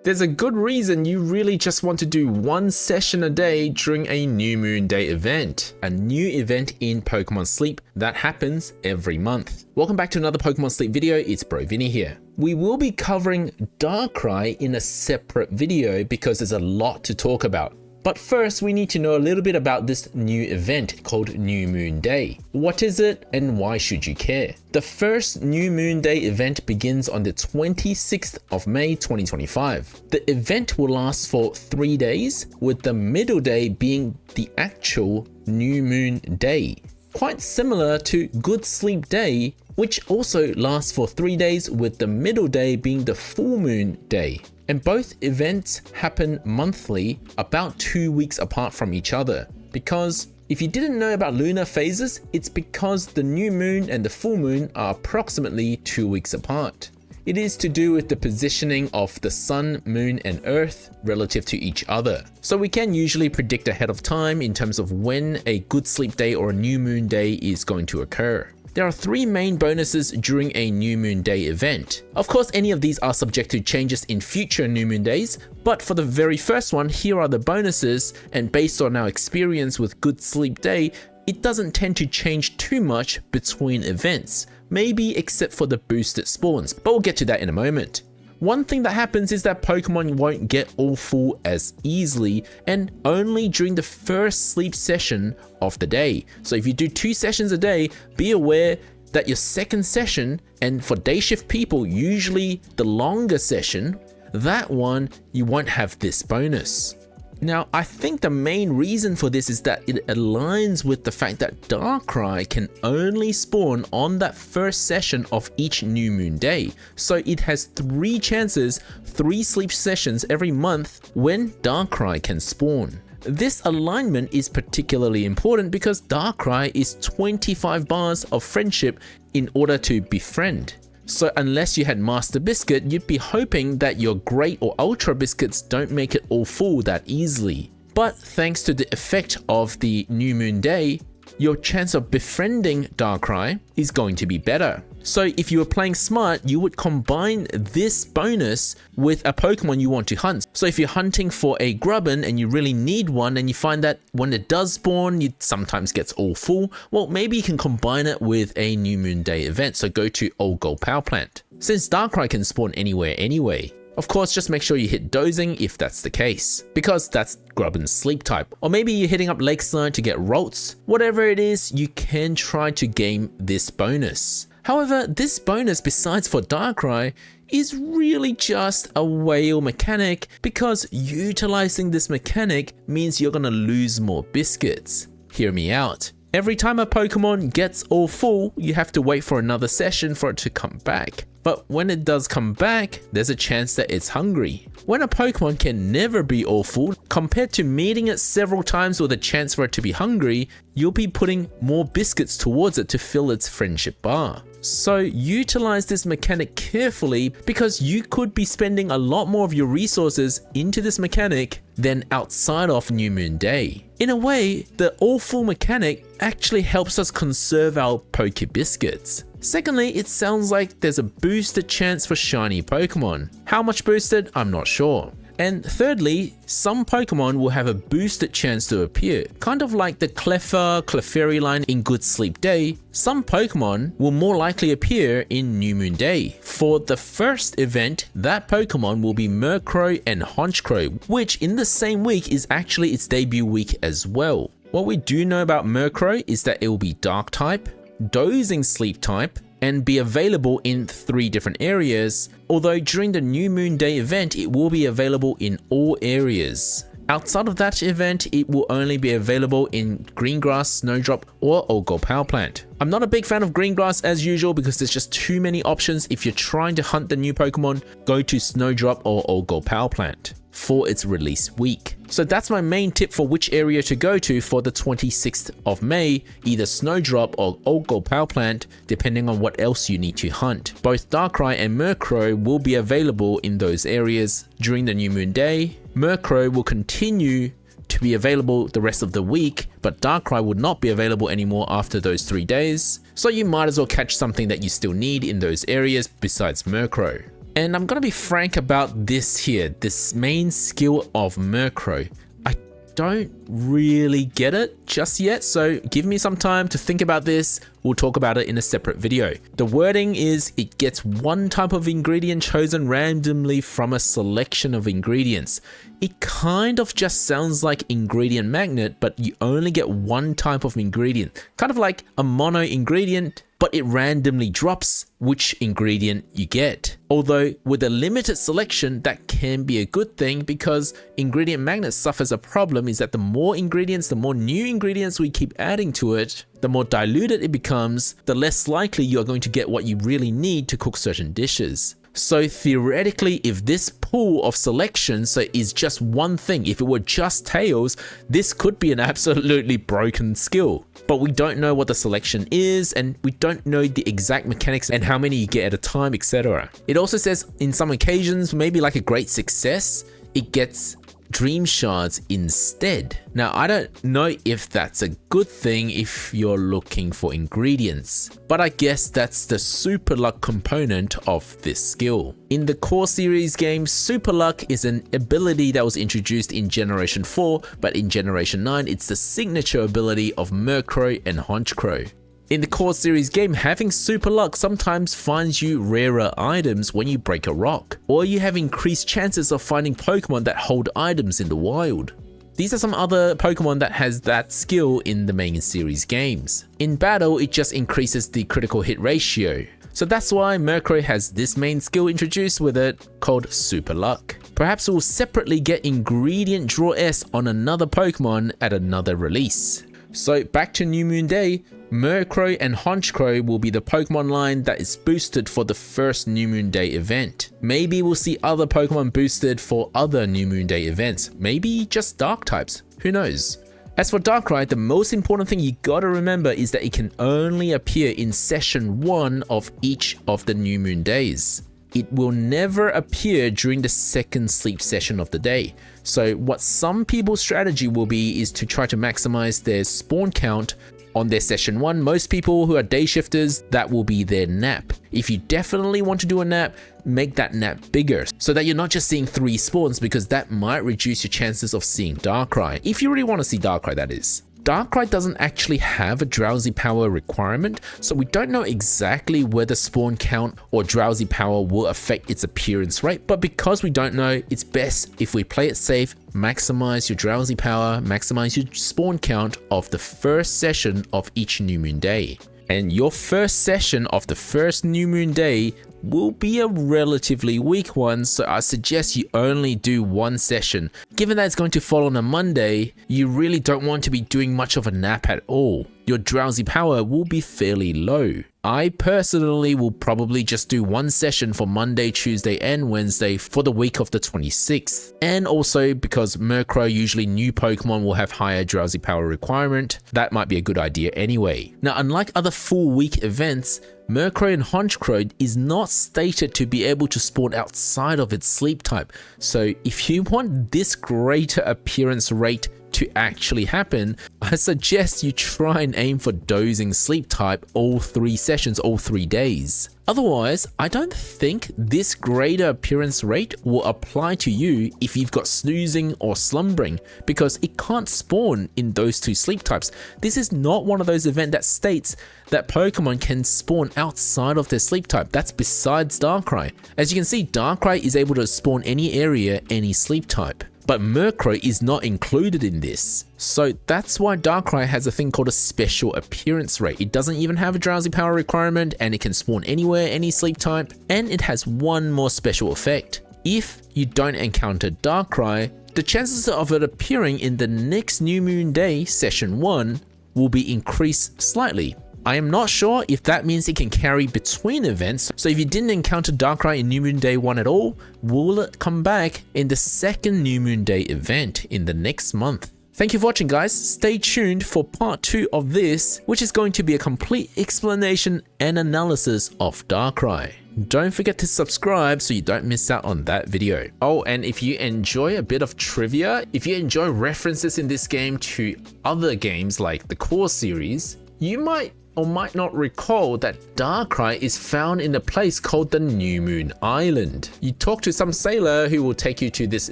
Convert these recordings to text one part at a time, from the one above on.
There's a good reason you really just want to do one session a day during a New Moon Day event, a new event in Pokemon Sleep that happens every month. Welcome back to another Pokemon Sleep video, it's Bro Vinny here. We will be covering Darkrai in a separate video because there's a lot to talk about. But first, we need to know a little bit about this new event called New Moon Day. What is it and why should you care? The first New Moon Day event begins on the 26th of May 2025. The event will last for 3 days, with the middle day being the actual New Moon Day. Quite similar to Good Sleep Day, which also lasts for 3 days, with the middle day being the Full Moon Day. And both events happen monthly, about 2 weeks apart from each other. Because if you didn't know about lunar phases, it's because the new moon and the full moon are approximately 2 weeks apart. It is to do with the positioning of the sun, moon, and earth relative to each other. So we can usually predict ahead of time in terms of when a good sleep day or a new moon day is going to occur. There are 3 main bonuses during a New Moon Day event. Of course, any of these are subject to changes in future New Moon Days, but for the very first one, here are the bonuses, and based on our experience with Good Sleep Day, it doesn't tend to change too much between events, maybe except for the boosted spawns, but we'll get to that in a moment. One thing that happens is that Pokemon won't get all full as easily, and only during the first sleep session of the day. So if you do 2 sessions a day, be aware that your second session, and for day shift people, usually the longer session, that one you won't have this bonus. Now, I think the main reason for this is that it aligns with the fact that Darkrai can only spawn on that first session of each New Moon Day. So it has 3 chances, 3 sleep sessions every month when Darkrai can spawn. This alignment is particularly important because Darkrai is 25 bars of friendship in order to befriend. So unless you had Master Biscuit, you'd be hoping that your Great or Ultra Biscuits don't make it all full that easily. But thanks to the effect of the New Moon Day, your chance of befriending Darkrai is going to be better. So if you were playing smart, you would combine this bonus with a Pokemon you want to hunt. So if you're hunting for a Grubbin and you really need one, and you find that when it does spawn, it sometimes gets all full, well, maybe you can combine it with a New Moon Day event. So go to Old Gold Power Plant, since Darkrai can spawn anywhere anyway. Of course, just make sure you hit Dozing if that's the case, because that's Grubbin's sleep type. Or maybe you're hitting up Lakeside to get Rolts. Whatever it is, you can try to game this bonus. However, this bonus, besides for Darkrai, is really just a whale mechanic, because utilizing this mechanic means you're gonna lose more biscuits. Hear me out. Every time a Pokemon gets all full, you have to wait for another session for it to come back. But when it does come back, there's a chance that it's hungry. When a Pokemon can never be all full, compared to meeting it several times with a chance for it to be hungry, you'll be putting more biscuits towards it to fill its friendship bar. So utilize this mechanic carefully, because you could be spending a lot more of your resources into this mechanic than outside of New Moon Day. In a way, the all full mechanic actually helps us conserve our Poke Biscuits. Secondly, it sounds like there's a boosted chance for shiny Pokemon. How much boosted? I'm not sure. And thirdly, some Pokemon will have a boosted chance to appear. Kind of like the Clefairy line in Good Sleep Day, some Pokemon will more likely appear in New Moon Day. For the first event, that Pokemon will be Murkrow and Honchkrow, which in the same week is actually its debut week as well. What we do know about Murkrow is that it will be Dark type, Dozing Sleep type, and be available in 3 different areas, although during the New Moon Day event it will be available in all areas. Outside of that event, it will only be available in Greengrass, Snowdrop, or Old Gold Power Plant. I'm not a big fan of Greengrass as usual because there's just too many options. If you're trying to hunt the new Pokemon, go to Snowdrop or Old Gold Power Plant for its release week. So that's my main tip for which area to go to for the 26th of May, either Snowdrop or Old Gold Power Plant, depending on what else you need to hunt. Both Darkrai and Murkrow will be available in those areas during the New Moon Day. Murkrow will continue to be available the rest of the week, but Darkrai would not be available anymore after those 3 days. So you might as well catch something that you still need in those areas besides Murkrow. And I'm gonna be frank about this here, this main skill of Murkrow. I don't really get it just yet, so give me some time to think about this. We'll talk about it in a separate video. The wording is it gets one type of ingredient chosen randomly from a selection of ingredients. It kind of just sounds like ingredient magnet, but you only get one type of ingredient, kind of like a mono ingredient, but it randomly drops which ingredient you get. Although with a limited selection, that can be a good thing, because ingredient magnet suffers a problem is that the more ingredients, the more new ingredients we keep adding to it, the more diluted it becomes, the less likely you are going to get what you really need to cook certain dishes. So theoretically, if this pool of selections is just one thing, if it were just tails, this could be an absolutely broken skill. But we don't know what the selection is, and we don't know the exact mechanics and how many you get at a time, etc. It also says in some occasions, maybe like a great success, it gets dream shards instead. Now, I don't know if that's a good thing if you're looking for ingredients, but I guess that's the super luck component of this skill. In the core series game, super luck is an ability that was introduced in Generation 4, but in Generation 9, it's the signature ability of Murkrow and Honchkrow. In the core series game, having super luck sometimes finds you rarer items when you break a rock, or you have increased chances of finding Pokemon that hold items in the wild. These are some other Pokemon that has that skill in the main series games. In battle, it just increases the critical hit ratio. So that's why Murkrow has this main skill introduced with it called Super Luck. Perhaps we'll separately get Ingredient Draw S on another Pokemon at another release. So back to New Moon Day, Murkrow and Honchkrow will be the Pokemon line that is boosted for the first New Moon Day event. Maybe we'll see other Pokemon boosted for other New Moon Day events, maybe just dark types, who knows. As for Darkrai, the most important thing you gotta remember is that it can only appear in session 1 of each of the New Moon Days. It will never appear during the second sleep session of the day. So what some people's strategy will be is to try to maximize their spawn count on their session 1. Most people who are day shifters, that will be their nap. If you definitely want to do a nap, make that nap bigger so that you're not just seeing 3 spawns, because that might reduce your chances of seeing Darkrai. If you really want to see Darkrai, that is. Darkrai doesn't actually have a drowsy power requirement, so we don't know exactly whether spawn count or drowsy power will affect its appearance rate, but because we don't know, it's best if we play it safe, maximize your drowsy power, maximize your spawn count of the first session of each New Moon Day. And your first session of the first New Moon Day will be a relatively weak one, so I suggest you only do one session. Given that it's going to fall on a Monday, you really don't want to be doing much of a nap at all. Your drowsy power will be fairly low. I personally will probably just do one session for Monday, Tuesday, and Wednesday for the week of the 26th. And also because Murkrow, usually new Pokemon, will have higher drowsy power requirement, that might be a good idea anyway. Now, unlike other full week events, Murkrow and Honchkrow is not stated to be able to spawn outside of its sleep type. So if you want this greater appearance rate to actually happen, I suggest you try and aim for dozing sleep type all 3 sessions, all 3 days. Otherwise, I don't think this greater appearance rate will apply to you if you've got snoozing or slumbering, because it can't spawn in those 2 sleep types. This is not one of those events that states that Pokemon can spawn outside of their sleep type. That's besides Darkrai. As you can see, Darkrai is able to spawn any area, any sleep type. But Murkrow is not included in this. So that's why Darkrai has a thing called a special appearance rate. It doesn't even have a drowsy power requirement, and it can spawn anywhere, any sleep type, and it has one more special effect. If you don't encounter Darkrai, the chances of it appearing in the next New Moon Day, Session 1, will be increased slightly. I am not sure if that means it can carry between events, so if you didn't encounter Darkrai in New Moon Day 1 at all, will it come back in the second New Moon Day event in the next month? Thank you for watching, guys. Stay tuned for part 2 of this, which is going to be a complete explanation and analysis of Darkrai. Don't forget to subscribe so you don't miss out on that video. Oh, and if you enjoy a bit of trivia, if you enjoy references in this game to other games like the core series, you might or might not recall that darkrai is found in a place called the New Moon Island. You talk to some sailor who will take you to this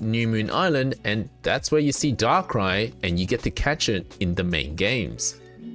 New Moon Island, and that's where you see darkrai and you get to catch it in the main games.